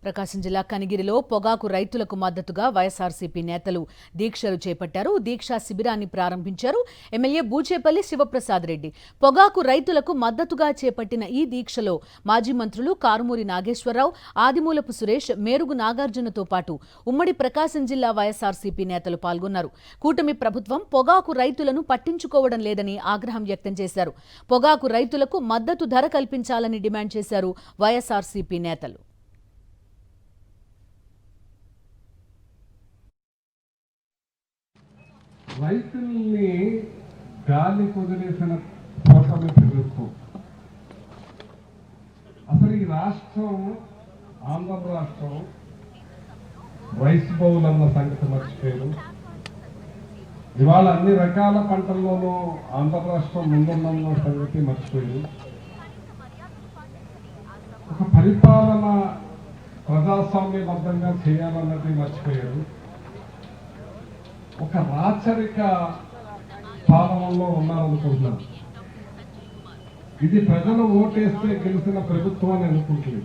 ప్రకాశం జిల్లా కనిగిరిలో పొగాకు రైతులకు మద్దతుగా వైఎస్ఆర్సీపీ నేతలు దీక్షలు చేపట్టారు. దీక్షా శిబిరాన్ని ప్రారంభించారు ఎమ్మెల్యే బూచేపల్లి శివప్రసాద్ రెడ్డి. పొగాకు రైతులకు మద్దతుగా చేపట్టిన ఈ దీక్షలో మాజీ మంత్రులు కారుమూరి నాగేశ్వరరావు, ఆదిమూలపు సురేష్, మేరుగు నాగార్జునతో పాటు ఉమ్మడి ప్రకాశం జిల్లా వైఎస్ఆర్సీపీ నేతలు పాల్గొన్నారు. కూటమి ప్రభుత్వం పొగాకు రైతులను పట్టించుకోవడం లేదని ఆగ్రహం వ్యక్తం చేశారు. పొగాకు రైతులకు మద్దతు ధర కల్పించాలని డిమాండ్ చేశారు వైఎస్ఆర్సీపీ నేతలు. రైతుల్ని గాలి కుదిరేసిన కూటమి ప్రభుత్వం అసలు ఈ రాష్ట్రం ఆంధ్ర రాష్ట్రం రైస్ బౌల్ అన్న సంగతి మర్చిపోయారు. ఇవాళ అన్ని రకాల పంటల్లోనూ ఆంధ్ర రాష్ట్రం ముందున్న సంగతి మర్చిపోయారు. ఒక పరిపాలన ప్రజాస్వామ్యబద్ధంగా చేయాలన్నది మర్చిపోయారు. ఒక రాచరిక పాలనలో ఉన్నారనుకుంటున్నారు. ఇది ప్రజలు ఓటేస్తే గెలిచిన ప్రభుత్వం అని అనుకుంటుంది.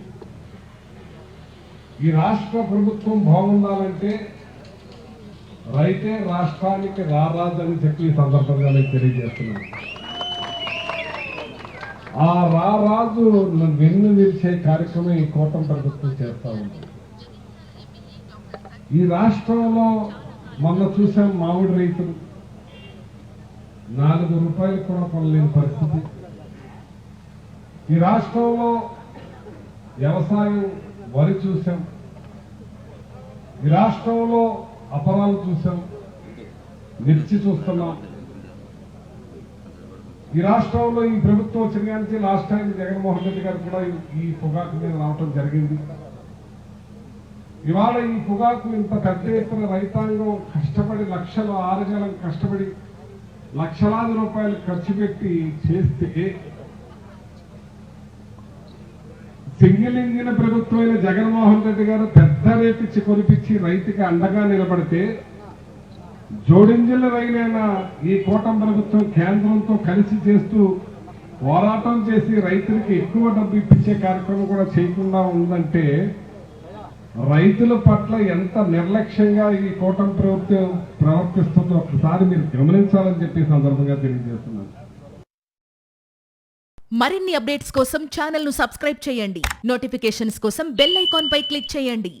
ఈ రాష్ట్ర ప్రభుత్వం బాగుండాలంటే రైతే రాష్ట్రానికి రారాజని చెప్పి ఈ సందర్భంగా నేను తెలియజేస్తున్నాను. ఆ రారాజు వెన్ను విరిచే కార్యక్రమం ఈ కూటమి ప్రభుత్వం చేస్తా ఉంది. ఈ రాష్ట్రంలో మొన్న చూసాం మామిడి రైతులు 4 రూపాయలు కూడా కొనలేని పరిస్థితి. ఈ రాష్ట్రంలో వ్యవసాయం వరి చూసాం. ఈ రాష్ట్రంలో అపరాలు చూసాం, మిర్చి చూస్తున్నాం. ఈ రాష్ట్రంలో ఈ ప్రభుత్వం వచ్చిన నుంచి లాస్ట్ టైం జగన్మోహన్ రెడ్డి గారు కూడా ఈ పొగాకు మీద రావటం జరిగింది. ఇవాళ ఈ పొగాకు ఇంత పెద్ద ఎత్తున రైతాంగం కష్టపడి లక్షలు ఆరుగాలం కష్టపడి లక్షలాది రూపాయలు ఖర్చు పెట్టి చేస్తే సింగిల్ ఇంజిన్ ప్రభుత్వమైన జగన్మోహన్ రెడ్డి గారు పెద్ద రేపిచ్చి కొనిపించి రైతుకి అండగా నిలబడితే జోడింజిల రైలైన ఈ కూటమి ప్రభుత్వం కేంద్రంతో కలిసి చేస్తూ పోరాటం చేసి రైతులకి ఎక్కువ డబ్బు ఇప్పించే కార్యక్రమం కూడా చేయకుండా ఉందంటే రైతుల పట్ల ఎంత నిర్లక్ష్యంగా ఈ కూటమి ప్రభుత్వం ప్రవర్తిస్తుందో ఒకసారి మీరు గమనించాలని చెప్పి సందర్భంగా తెలియజేస్తున్నాను. మరిన్ని అప్డేట్స్ కోసం ఛానల్ ను సబ్స్క్రైబ్ చేయండి. నోటిఫికేషన్స్ కోసం బెల్ ఐకాన్ పై క్లిక్ చేయండి.